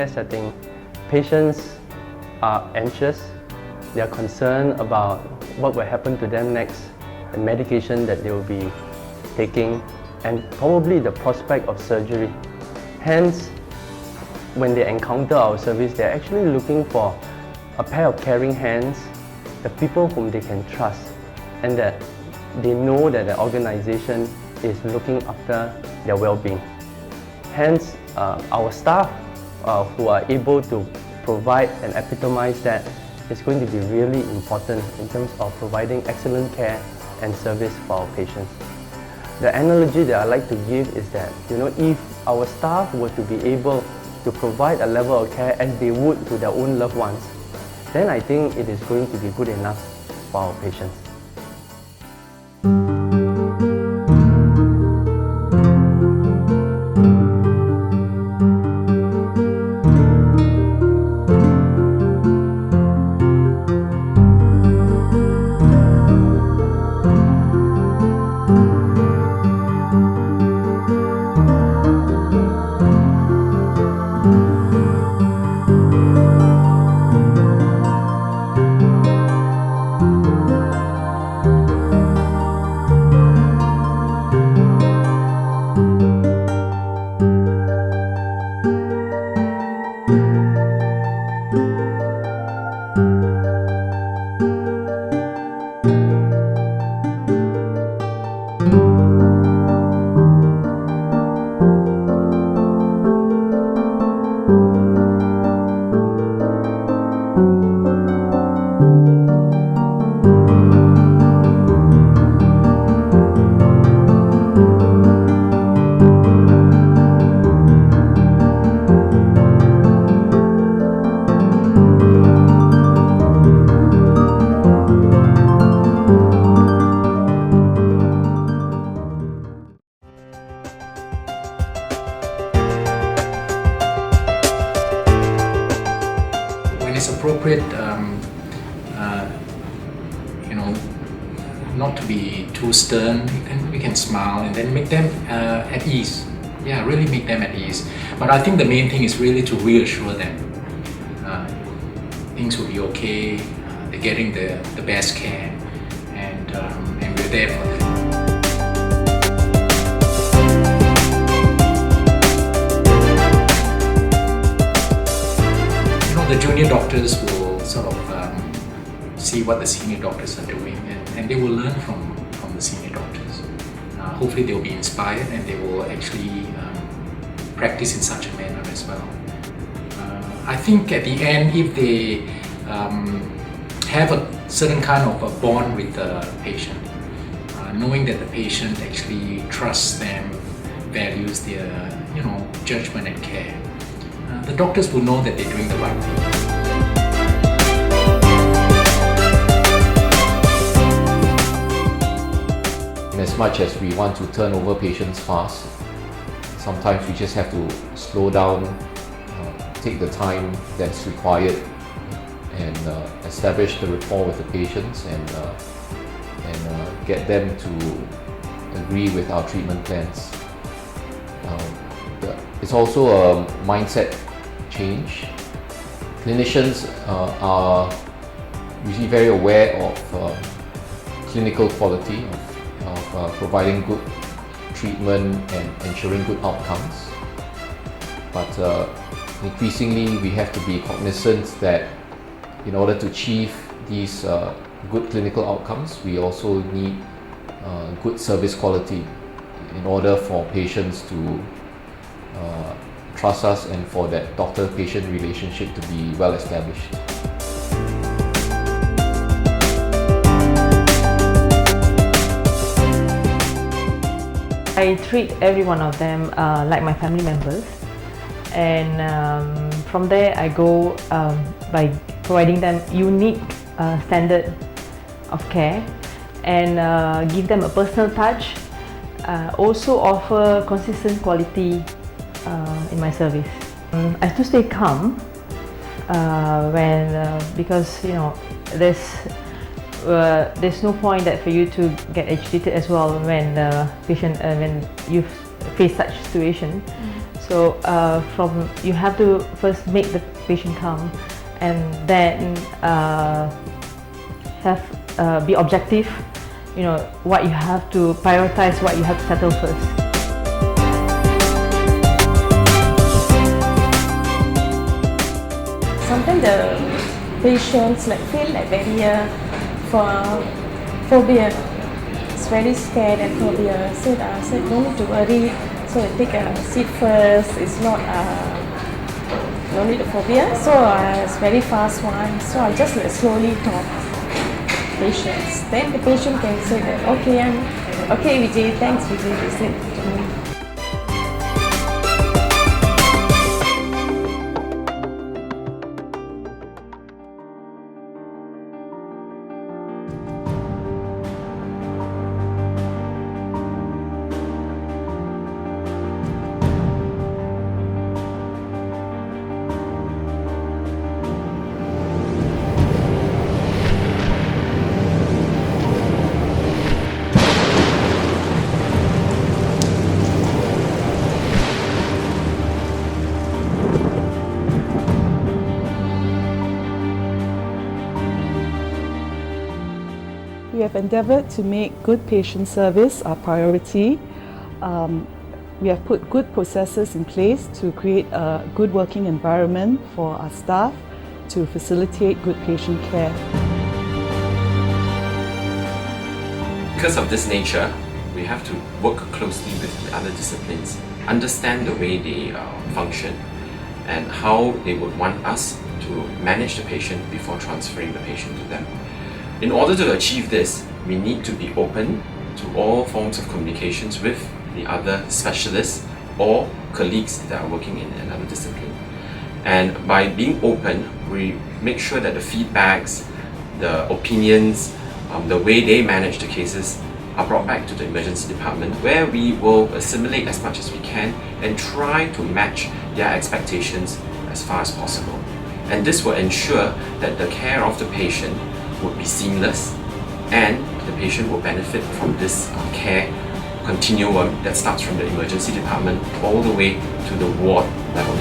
care setting, patients are anxious, they are concerned about what will happen to them next, the medication that they will be taking, and probably the prospect of surgery. Hence, when they encounter our service, they're actually looking for a pair of caring hands, the people whom they can trust, and that they know that the organization is looking after their well-being. Hence, our staff who are able to provide and epitomize that is going to be really important in terms of providing excellent care and service for our patients. The analogy that I like to give is that, if our staff were to be able to provide a level of care as they would to their own loved ones, then I think it is going to be good enough for our patients. It's appropriate, not to be too stern. We can smile and then make them at ease. Yeah, really make them at ease. But I think the main thing is really to reassure them things will be okay. They're getting the best care, and we're there for them. The junior doctors will sort of see what the senior doctors are doing, and they will learn from the senior doctors. Hopefully they'll be inspired and they will actually practice in such a manner as well. I think at the end, if they have a certain kind of a bond with the patient, knowing that the patient actually trusts them, values their judgment and care, the doctors will know that they're doing the right thing. As much as we want to turn over patients fast, sometimes we just have to slow down, take the time that's required, and establish the rapport with the patients and get them to agree with our treatment plans. It's also a mindset change. Clinicians are usually very aware of clinical quality, of providing good treatment and ensuring good outcomes. But increasingly we have to be cognizant that in order to achieve these good clinical outcomes, we also need good service quality in order for patients to trust us and for that doctor-patient relationship to be well established. I treat every one of them like my family members, and from there I go by providing them unique standard of care and give them a personal touch. Also offer consistent quality in my service. I have to stay calm because there's no point that for you to get agitated as well when the patient when you face such situation. So you have to first make the patient come, and then be objective. You know what you have to prioritize, what you have to settle first. Sometimes the patients feel very phobia. It's very scared and phobia. So I said no need to worry. So I take a seat first. It's not no need to phobia. So it's very fast one. So I just slowly talk patients. Then the patient can say that okay, I'm okay, Vijay. Thanks, Vijay. They said to me. We have endeavoured to make good patient service our priority. We have put good processes in place to create a good working environment for our staff to facilitate good patient care. Because of this nature, we have to work closely with the other disciplines, understand the way they function and how they would want us to manage the patient before transferring the patient to them. In order to achieve this, we need to be open to all forms of communications with the other specialists or colleagues that are working in another discipline. And by being open, we make sure that the feedbacks, the opinions, the way they manage the cases are brought back to the emergency department, where we will assimilate as much as we can and try to match their expectations as far as possible. And this will ensure that the care of the patient would be seamless and the patient will benefit from this care continuum that starts from the emergency department all the way to the ward level.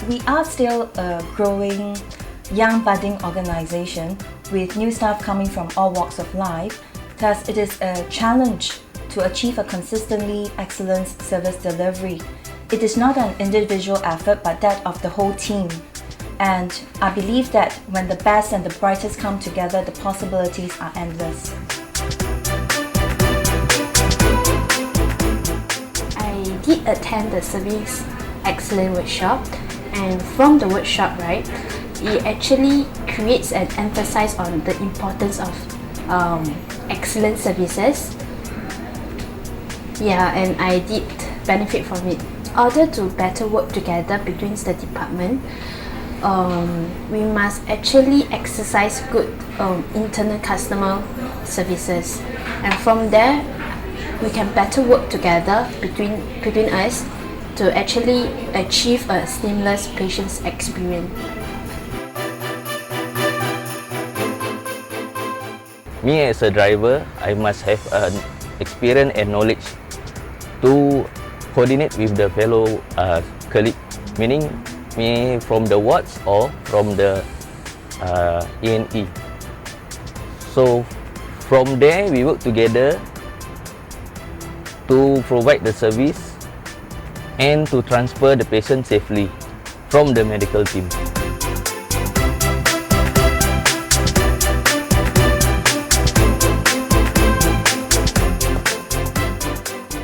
We are still a growing, young budding organisation with new staff coming from all walks of life. Thus, it is a challenge to achieve a consistently excellent service delivery. It is not an individual effort but that of the whole team. And I believe that when the best and the brightest come together, the possibilities are endless. I did attend the Service Excellence Workshop, and from the workshop, right, it actually creates an emphasis on the importance of excellent services. Yeah, and I did benefit from it. In order to better work together between the department, we must actually exercise good internal customer services, and from there we can better work together between us to actually achieve a seamless patient's experience. Me as a driver, I must have an experience and knowledge to coordinate with the fellow colleague, meaning me from the wards or from the E&E. So from there we work together to provide the service and to transfer the patient safely from the medical team.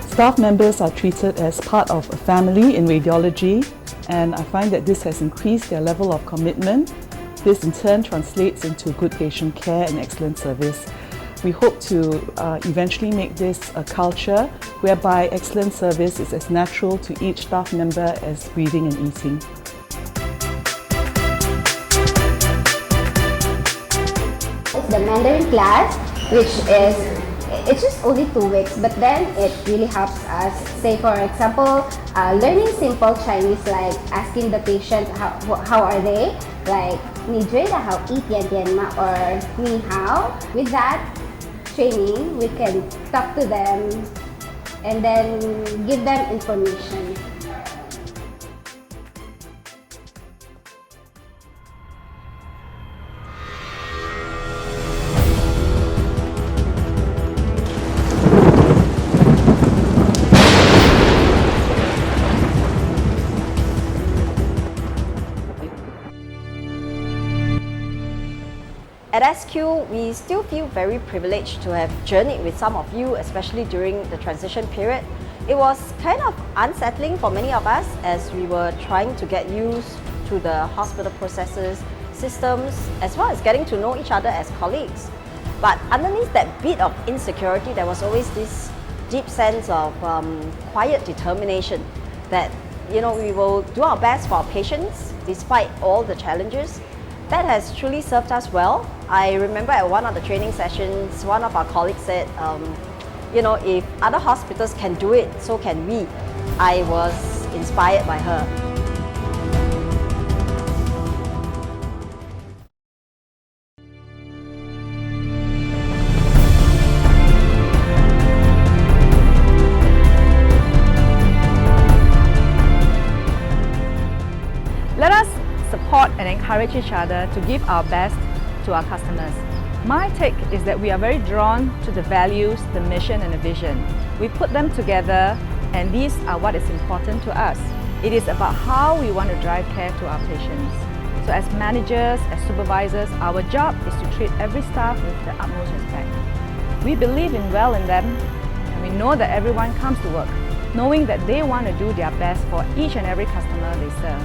Staff members are treated as part of a family in radiology, and I find that this has increased their level of commitment. This in turn translates into good patient care and excellent service. We hope to eventually make this a culture whereby excellent service is as natural to each staff member as breathing and eating. It's the Mandarin class, which is, it's just only 2 weeks, but then it really helps us. Say for example, learning simple Chinese like asking the patient how are they, like 你觉得好一点点吗 or 你好. With that training, we can talk to them and then give them information. At SQ, we still feel very privileged to have journeyed with some of you, especially during the transition period. It was kind of unsettling for many of us as we were trying to get used to the hospital processes, systems, as well as getting to know each other as colleagues. But underneath that bit of insecurity, there was always this deep sense of quiet determination that, we will do our best for our patients despite all the challenges. That has truly served us well. I remember at one of the training sessions, one of our colleagues said, if other hospitals can do it, so can we. I was inspired by her. Let us support and encourage each other to give our best to our customers. My take is that we are very drawn to the values, the mission and the vision. We put them together and these are what is important to us. It is about how we want to drive care to our patients. So as managers, as supervisors, our job is to treat every staff with the utmost respect. We believe in them and we know that everyone comes to work knowing that they want to do their best for each and every customer they serve.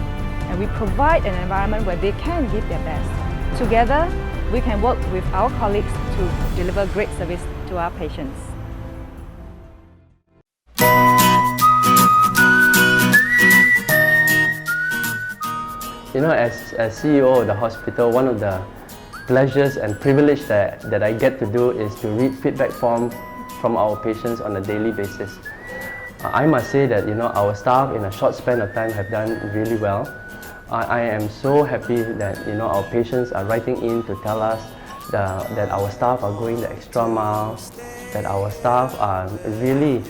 And we provide an environment where they can give their best. Together, we can work with our colleagues to deliver great service to our patients. As CEO of the hospital, one of the pleasures and privilege that I get to do is to read feedback forms from our patients on a daily basis. I must say that our staff in a short span of time have done really well. I am so happy that our patients are writing in to tell us that our staff are going the extra mile, that our staff are really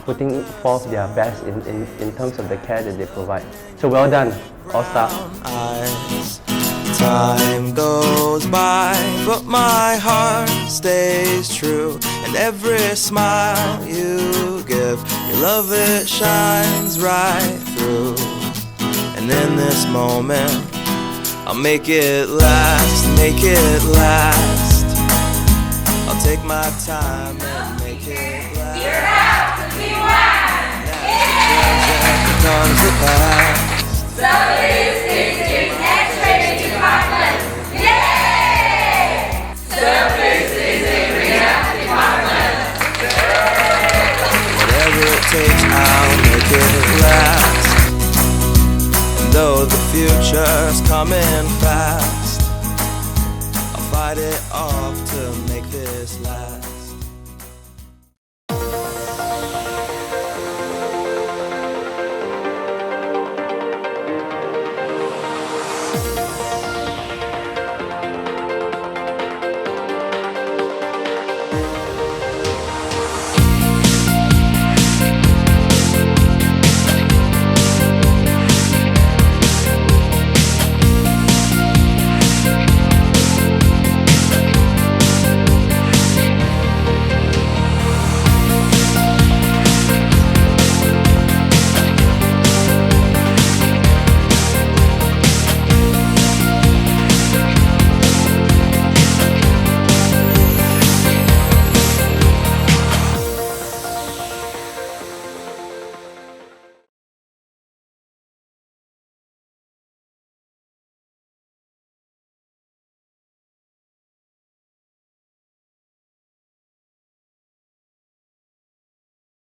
putting forth their best in terms of the care that they provide. So well done, all staff. Time goes by, but my heart stays true. And every smile you give, your love it shines right through. And in this moment, I'll make it last, make it last. I'll take my time and make it last. You're out to be one. Yeah. Comes the past. Service is in X-ray department. Yay! Service is in rehab department. Whatever it takes, I'll make it last. Though the future's coming fast, I'll fight it off to make this last.